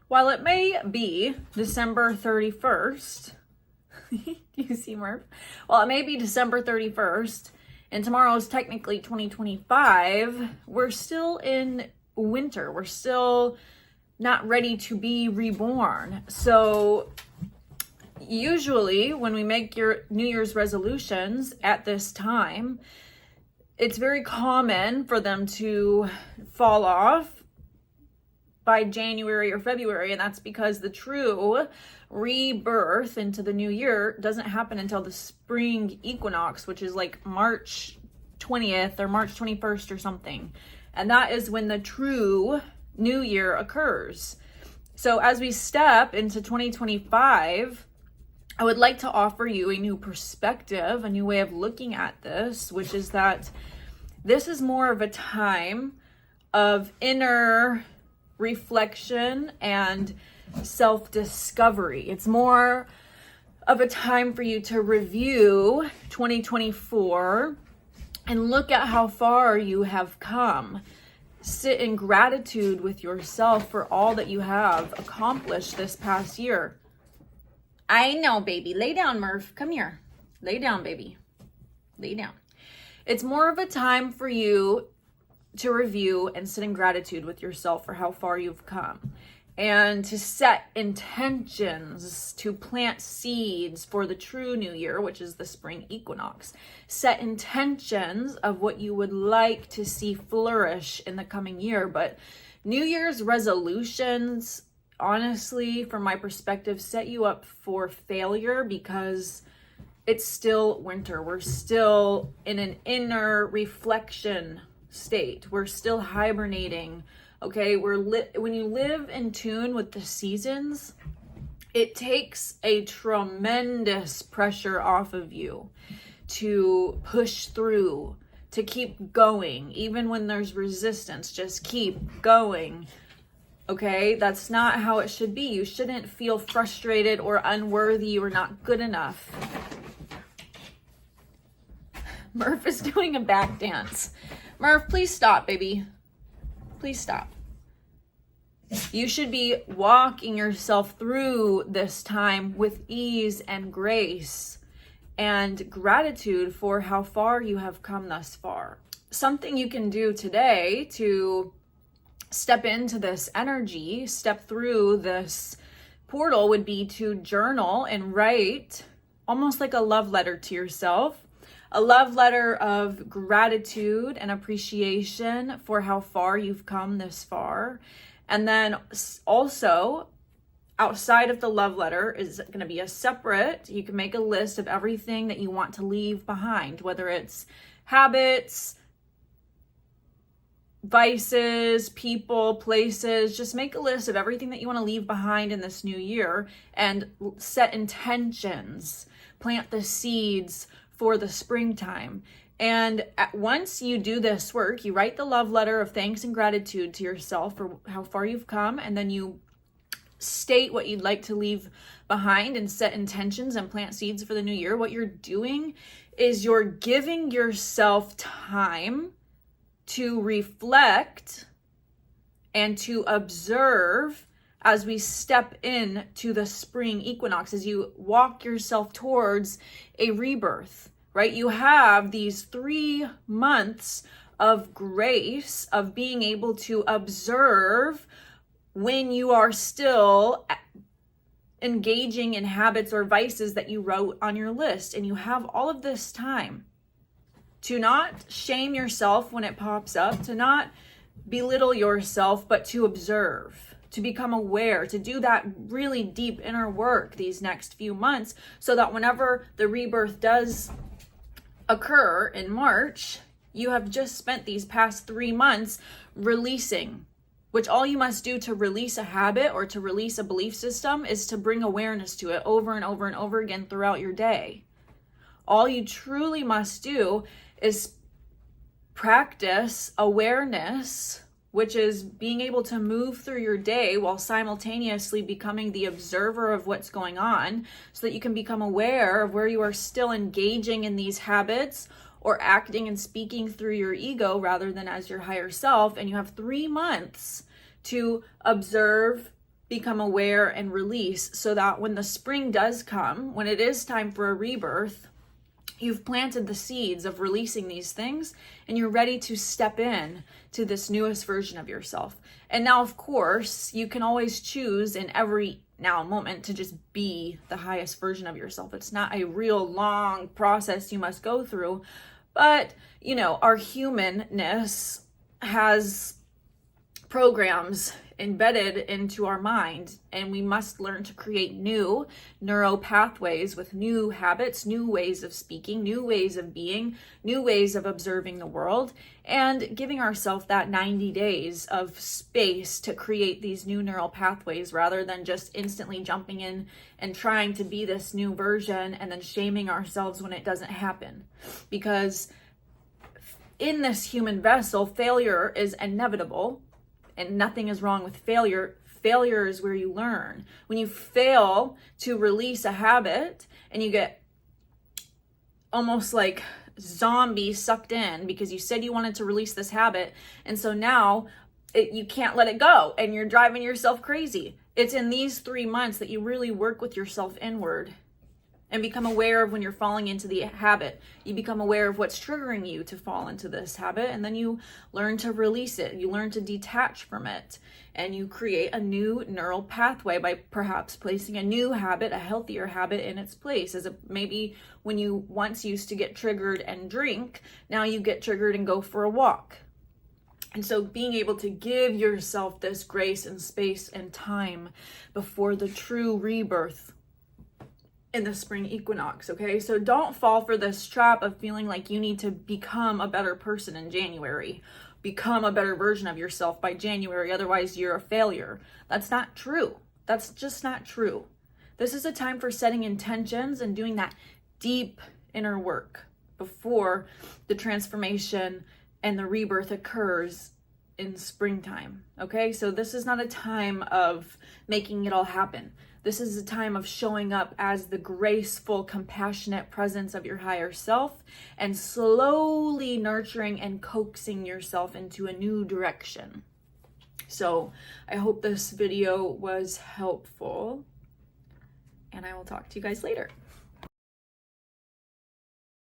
While it may be December 31st, do you see Murph? Well, it may be December 31st, and tomorrow is technically 2025, we're still in winter. We're still not ready to be reborn. So usually when we make your New Year's resolutions at this time, it's very common for them to fall off by January or February, and that's because the true rebirth into the new year doesn't happen until the spring equinox, which is like March 20th or March 21st or something. And that is when the true new year occurs. So as we step into 2025, I would like to offer you a new perspective, a new way of looking at this, which is that this is more of a time of inner reflection and self-discovery. It's more of a time for you to review 2024 and look at how far you have come. Sit in gratitude with yourself for all that you have accomplished this past year. I know, baby. Lay down, Murph. Come here. Lay down, baby. Lay down. It's more of a time for you to review and sit in gratitude with yourself for how far you've come, and to set intentions to plant seeds for the true new year, which is the spring equinox. Set intentions of what you would like to see flourish in the coming year. But New Year's resolutions, honestly, from my perspective, set you up for failure because it's still winter. We're still in an inner reflection state. We're still hibernating. Okay, when you live in tune with the seasons, it takes a tremendous pressure off of you to push through, to keep going, even when there's resistance. Just keep going. Okay, that's not how it should be. You shouldn't feel frustrated or unworthy or not good enough. Murph is doing a back dance. Murph, please stop, baby. Please stop. You should be walking yourself through this time with ease and grace and gratitude for how far you have come thus far. Something you can do today to step into this energy, step through this portal, would be to journal and write almost like a love letter to yourself. A love letter of gratitude and appreciation for how far you've come this far. And then also, outside of the love letter is going to be a separate, you can make a list of everything that you want to leave behind, whether it's habits, vices, people, places. Just make a list of everything that you want to leave behind in this new year and set intentions. Plant the seeds for the springtime. And once you do this work, you write the love letter of thanks and gratitude to yourself for how far you've come, and then you state what you'd like to leave behind and set intentions and plant seeds for the new year. What you're doing is you're giving yourself time to reflect and to observe as we step in to the spring equinox, as you walk yourself towards a rebirth, right? You have these 3 months of grace of being able to observe when you are still engaging in habits or vices that you wrote on your list. And you have all of this time to not shame yourself when it pops up, to not belittle yourself, but to observe, to become aware, to do that really deep inner work these next few months, so that whenever the rebirth does occur in March, you have just spent these past 3 months releasing, which all you must do to release a habit or to release a belief system is to bring awareness to it over and over and over again throughout your day. All you truly must do is practice awareness, which is being able to move through your day while simultaneously becoming the observer of what's going on, so that you can become aware of where you are still engaging in these habits or acting and speaking through your ego rather than as your higher self. And you have 3 months to observe become aware and release, so that when the spring does come, when it is time for a rebirth, you've planted the seeds of releasing these things and you're ready to step in to this newest version of yourself. And now, of course, you can always choose in every now moment to just be the highest version of yourself. It's not a real long process you must go through, but you know, our humanness has programs embedded into our mind, and we must learn to create new neural pathways with new habits, new ways of speaking, new ways of being, new ways of observing the world, and giving ourselves that 90 days of space to create these new neural pathways, rather than just instantly jumping in and trying to be this new version and then shaming ourselves when it doesn't happen. Because in this human vessel, failure is inevitable. And nothing is wrong with failure. Failure is where you learn. When you fail to release a habit and you get almost like zombie sucked in because you said you wanted to release this habit, and so now you can't let it go and you're driving yourself crazy. It's in these 3 months that you really work with yourself inward and become aware of when you're falling into the habit. You become aware of what's triggering you to fall into this habit, and then you learn to release it. You learn to detach from it, and you create a new neural pathway by perhaps placing a new habit, a healthier habit in its place. Maybe when you once used to get triggered and drink, now you get triggered and go for a walk. And so being able to give yourself this grace and space and time before the true rebirth in the spring equinox, okay? So don't fall for this trap of feeling like you need to become a better person in January, become a better version of yourself by January, otherwise you're a failure. That's not true. That's just not true. This is a time for setting intentions and doing that deep inner work before the transformation and the rebirth occurs in springtime, okay? So this is not a time of making it all happen. This is a time of showing up as the graceful, compassionate presence of your higher self and slowly nurturing and coaxing yourself into a new direction. So I hope this video was helpful, and I will talk to you guys later.